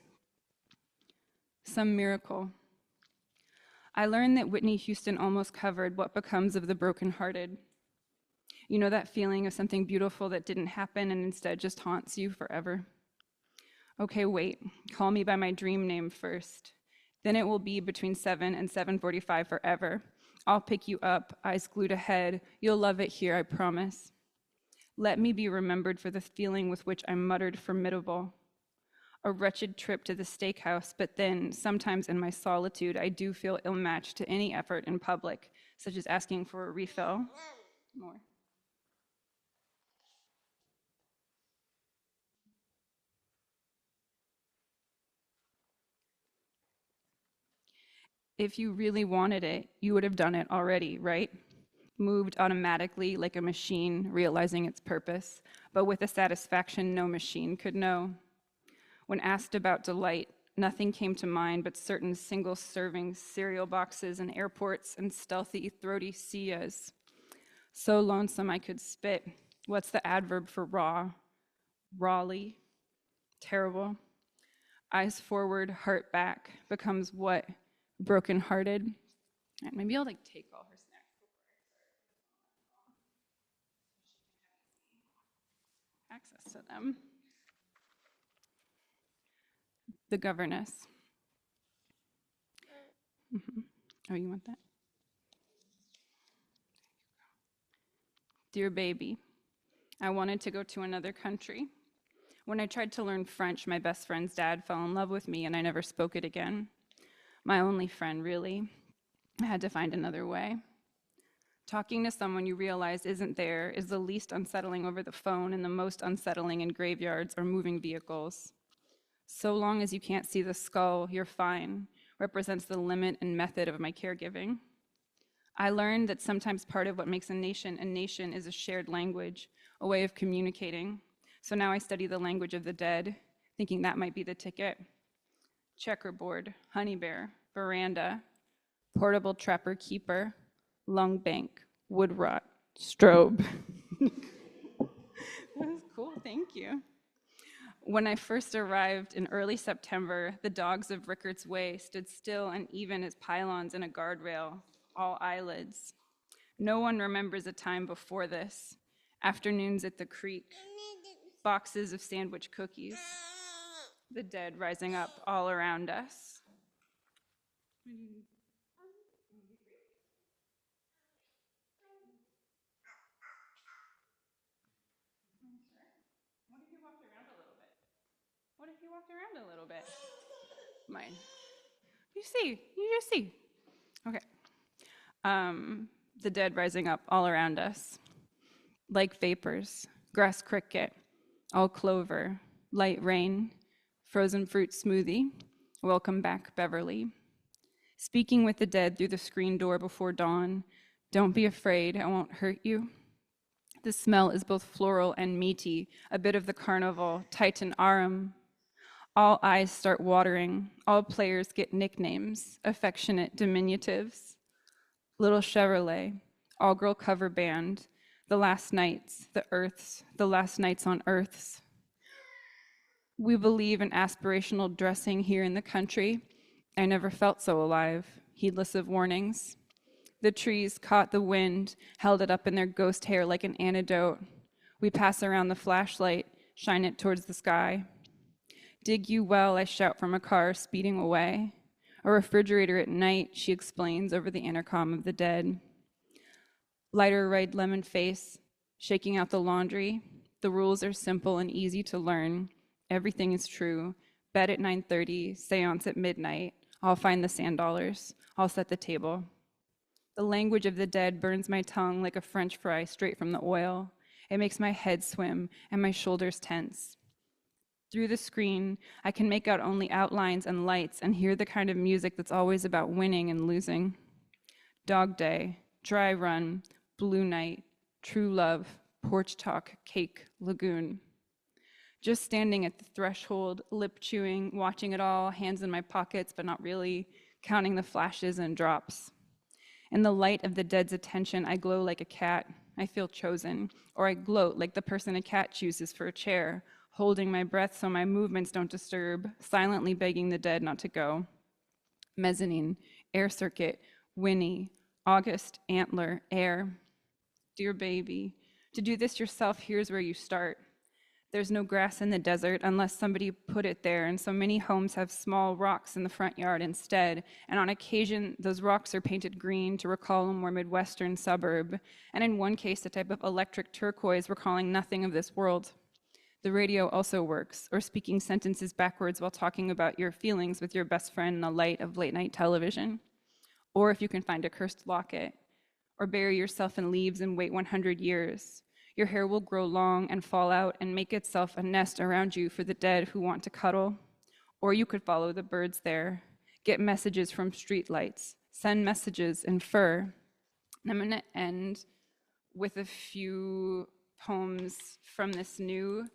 Some miracle. I learned that Whitney Houston almost covered what becomes of the brokenhearted. You know that feeling of something beautiful that didn't happen and instead just haunts you forever? Okay, wait, call me by my dream name first. Then it will be between 7 and 7:45 forever. I'll pick you up, eyes glued ahead. You'll love it here, I promise. Let me be remembered for the feeling with which I muttered formidable. A wretched trip to the steakhouse, but then, sometimes in my solitude, I do feel ill-matched to any effort in public, such as asking for a refill. More. If you really wanted it, you would have done it already, right? Moved automatically like a machine realizing its purpose, but with a satisfaction no machine could know. When asked about delight, nothing came to mind but certain single-serving cereal boxes in airports and stealthy, throaty Sias. So lonesome I could spit. What's the adverb for raw? Rawly? Terrible. Eyes forward, heart back. Becomes what? Broken-hearted. And maybe I'll take all her snacks access to them. The governess. Oh, you want that? Dear baby, I wanted to go to another country. When I tried to learn French, my best friend's dad fell in love with me and I never spoke it again. My only friend, really. I had to find another way. Talking to someone you realize isn't there is the least unsettling over the phone and the most unsettling in graveyards or moving vehicles. So long as you can't see the skull, you're fine, represents the limit and method of my caregiving. I learned that sometimes part of what makes a nation is a shared language, a way of communicating. So now I study the language of the dead, thinking that might be the ticket. Checkerboard, honey bear, veranda, portable trapper keeper, lung bank, wood rot, strobe. That was cool, thank you. When I first arrived in early September, the dogs of Rickards Way stood still and even as pylons in a guardrail, all eyelids. No one remembers a time before this. Afternoons at the creek, boxes of sandwich cookies, the dead rising up all around us. What if you walked around a little bit? Mine. You just see. Okay. The dead rising up all around us. Like vapors, grass cricket, all clover, light rain, frozen fruit smoothie, welcome back, Beverly. Speaking with the dead through the screen door before dawn, don't be afraid, I won't hurt you. The smell is both floral and meaty, a bit of the carnival, Titan Arum. All eyes start watering, all players get nicknames, affectionate diminutives. Little Chevrolet, all-girl cover band, the last nights, the Earths, the last nights on Earths. We believe in aspirational dressing here in the country. I never felt so alive, heedless of warnings. The trees caught the wind, held it up in their ghost hair like an antidote. We pass around the flashlight, shine it towards the sky. Dig you well, I shout from a car speeding away. A refrigerator at night, she explains over the intercom of the dead. Lighter red lemon face, shaking out the laundry. The rules are simple and easy to learn. Everything is true. Bed at 9:30, seance at midnight. I'll find the sand dollars. I'll set the table. The language of the dead burns my tongue like a French fry straight from the oil. It makes my head swim and my shoulders tense. Through the screen, I can make out only outlines and lights and hear the kind of music that's always about winning and losing. Dog Day, Dry Run, Blue Night, True Love, Porch Talk, Cake, Lagoon. Just standing at the threshold, lip chewing, watching it all, hands in my pockets, but not really, counting the flashes and drops. In the light of the dead's attention, I glow like a cat. I feel chosen, or I gloat like the person a cat chooses for a chair, holding my breath so my movements don't disturb, silently begging the dead not to go. Mezzanine, air circuit, Winnie, August, antler, air. Dear baby, to do this yourself, here's where you start. There's no grass in the desert unless somebody put it there, and so many homes have small rocks in the front yard instead, and on occasion, those rocks are painted green to recall a more Midwestern suburb, and in one case, a type of electric turquoise recalling nothing of this world. The radio also works, or speaking sentences backwards while talking about your feelings with your best friend in the light of late-night television. Or if you can find a cursed locket, or bury yourself in leaves and wait 100 years. Your hair will grow long and fall out and make itself a nest around you for the dead who want to cuddle. Or you could follow the birds there, get messages from streetlights, send messages in fur. And I'm gonna end with a few poems from this new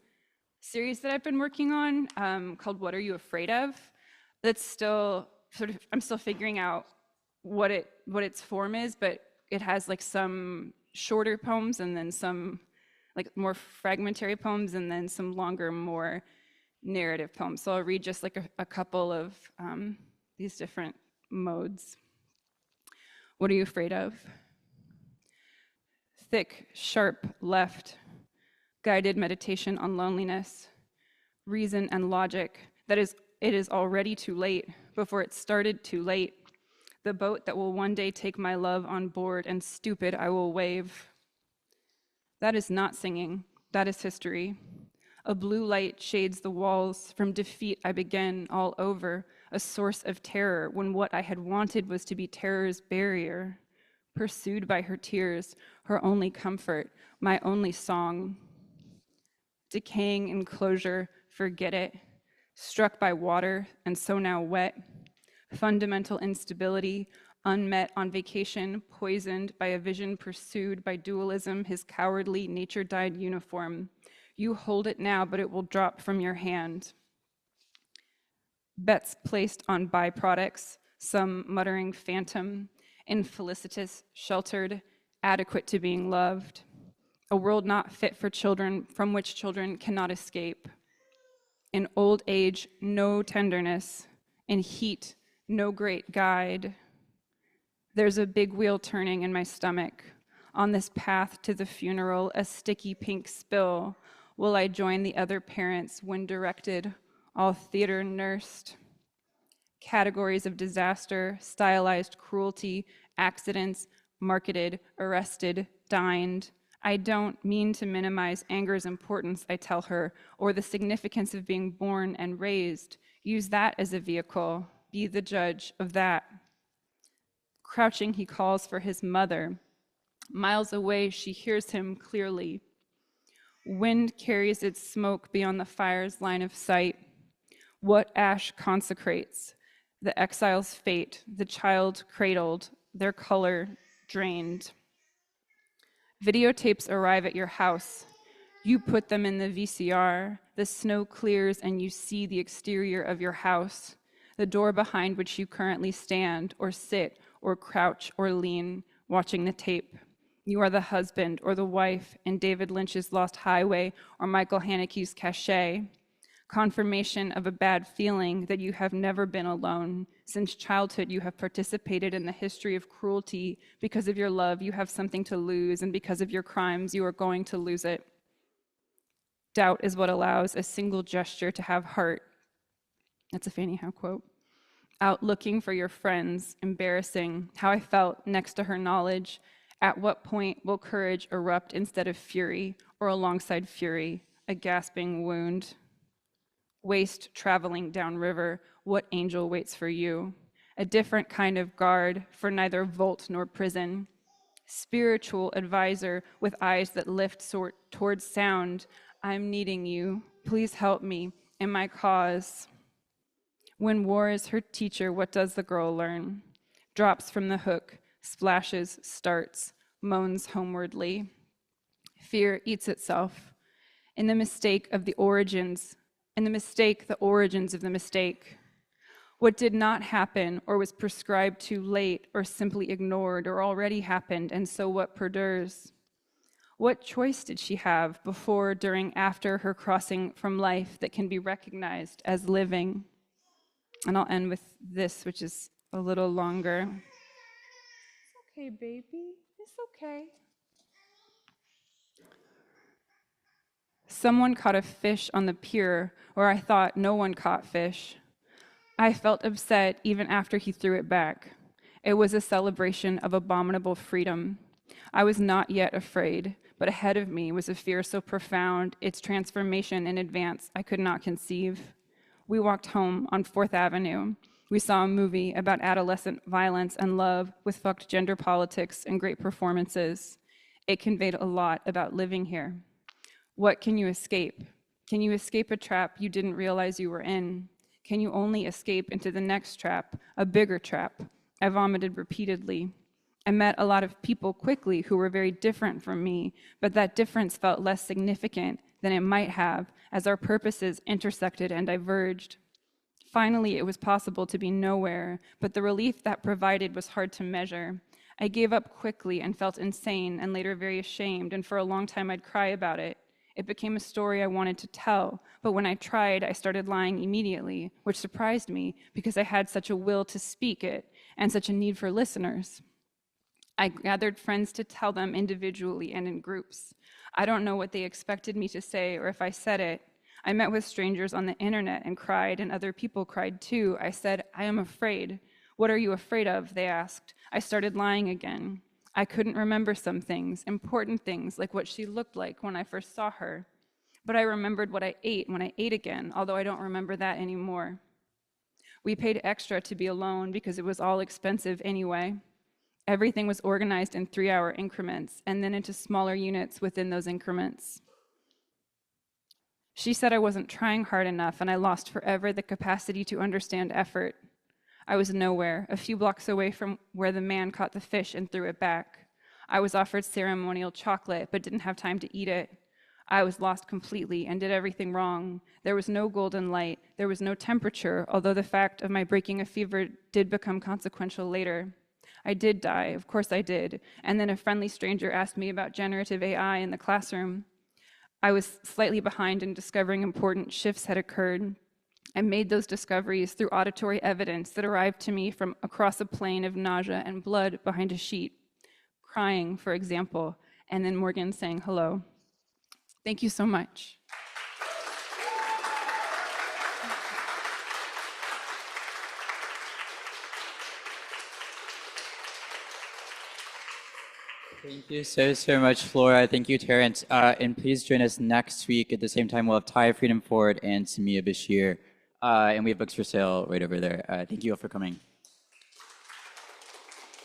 series that I've been working on called What Are You Afraid Of? That's still I'm still figuring out what its form is, but it has like some shorter poems and then some like more fragmentary poems and then some longer, more narrative poems. So I'll read just like a couple of these different modes. What are you afraid of? Thick, sharp left, guided meditation on loneliness, reason and logic. That is, it is already too late, before it started too late. The boat that will one day take my love on board, and stupid I will wave. That is not singing, that is history. A blue light shades the walls. From defeat I begin all over, a source of terror, when what I had wanted was to be terror's barrier. Pursued by her tears, her only comfort, my only song. Decaying enclosure, forget it. Struck by water, and so now wet. Fundamental instability, unmet on vacation, poisoned by a vision pursued by dualism, his cowardly nature-dyed uniform. You hold it now, but it will drop from your hand. Bets placed on byproducts, some muttering phantom, infelicitous, sheltered, adequate to being loved. A world not fit for children, from which children cannot escape. In old age, no tenderness. In heat, no great guide. There's a big wheel turning in my stomach. On this path to the funeral, a sticky pink spill. Will I join the other parents when directed, all theater nursed? Categories of disaster, stylized cruelty, accidents, marketed, arrested, dined. I don't mean to minimize anger's importance, I tell her, or the significance of being born and raised. Use that as a vehicle. Be the judge of that. Crouching, he calls for his mother. Miles away, she hears him clearly. Wind carries its smoke beyond the fire's line of sight. What ash consecrates? The exile's fate, the child cradled, their color drained. Videotapes arrive at your house. You put them in the VCR. The snow clears and you see the exterior of your house, the door behind which you currently stand or sit or crouch or lean, watching the tape. You are the husband or the wife in David Lynch's Lost Highway or Michael Haneke's Cachet. Confirmation of a bad feeling that you have never been alone. Since childhood, you have participated in the history of cruelty. Because of your love, you have something to lose, and because of your crimes, you are going to lose it. Doubt is what allows a single gesture to have heart. That's a Fanny Howe quote. Out looking for your friends, embarrassing, how I felt next to her knowledge. At what point will courage erupt instead of fury, or alongside fury, a gasping wound? Waste traveling downriver, what angel waits for you? A different kind of guard for neither vault nor prison. Spiritual advisor with eyes that lift towards sound. I'm needing you. Please help me in my cause. When war is her teacher, what does the girl learn? Drops from the hook, splashes, starts, moans homewardly. Fear eats itself. In the mistake of the origins, in the mistake, the origins of the mistake. What did not happen or was prescribed too late or simply ignored or already happened, and so what perdures? What choice did she have before, during, after her crossing from life that can be recognized as living? And I'll end with this, which is a little longer. It's okay, baby. It's okay. Someone caught a fish on the pier where I thought no one caught fish. I felt upset even after he threw it back. It was a celebration of abominable freedom. I was not yet afraid, but ahead of me was a fear so profound, its transformation in advance I could not conceive. We walked home on 4th Avenue. We saw a movie about adolescent violence and love with fucked gender politics and great performances. It conveyed a lot about living here. What can you escape? Can you escape a trap you didn't realize you were in? Can you only escape into the next trap, a bigger trap? I vomited repeatedly. I met a lot of people quickly who were very different from me, but that difference felt less significant than it might have as our purposes intersected and diverged. Finally, it was possible to be nowhere, but the relief that provided was hard to measure. I gave up quickly and felt insane and later very ashamed, and for a long time I'd cry about it. It became a story I wanted to tell, but when I tried, I started lying immediately, which surprised me because I had such a will to speak it and such a need for listeners. I gathered friends to tell them individually and in groups. I don't know what they expected me to say or if I said it. I met with strangers on the internet and cried, and other people cried too. I said, I am afraid. What are you afraid of? They asked. I started lying again. I couldn't remember some things, important things, like what she looked like when I first saw her. But I remembered what I ate when I ate again, although I don't remember that anymore. We paid extra to be alone because it was all expensive anyway. Everything was organized in 3-hour increments and then into smaller units within those increments. She said I wasn't trying hard enough and I lost forever the capacity to understand effort. I was nowhere, a few blocks away from where the man caught the fish and threw it back. I was offered ceremonial chocolate but didn't have time to eat it. I was lost completely and did everything wrong. There was no golden light. There was no temperature, although the fact of my breaking a fever did become consequential later. I did die, of course I did, and then a friendly stranger asked me about generative AI in the classroom. I was slightly behind in discovering important shifts had occurred. I made those discoveries through auditory evidence that arrived to me from across a plane of nausea and blood behind a sheet. Crying, for example, and then Morgan saying hello. Thank you so much. Thank you so much, Flora. Thank you, Terrence. And please join us next week at the same time. We'll have Ty Freedom Ford and Samia Bashir. And we have books for sale right over there. Thank you all for coming.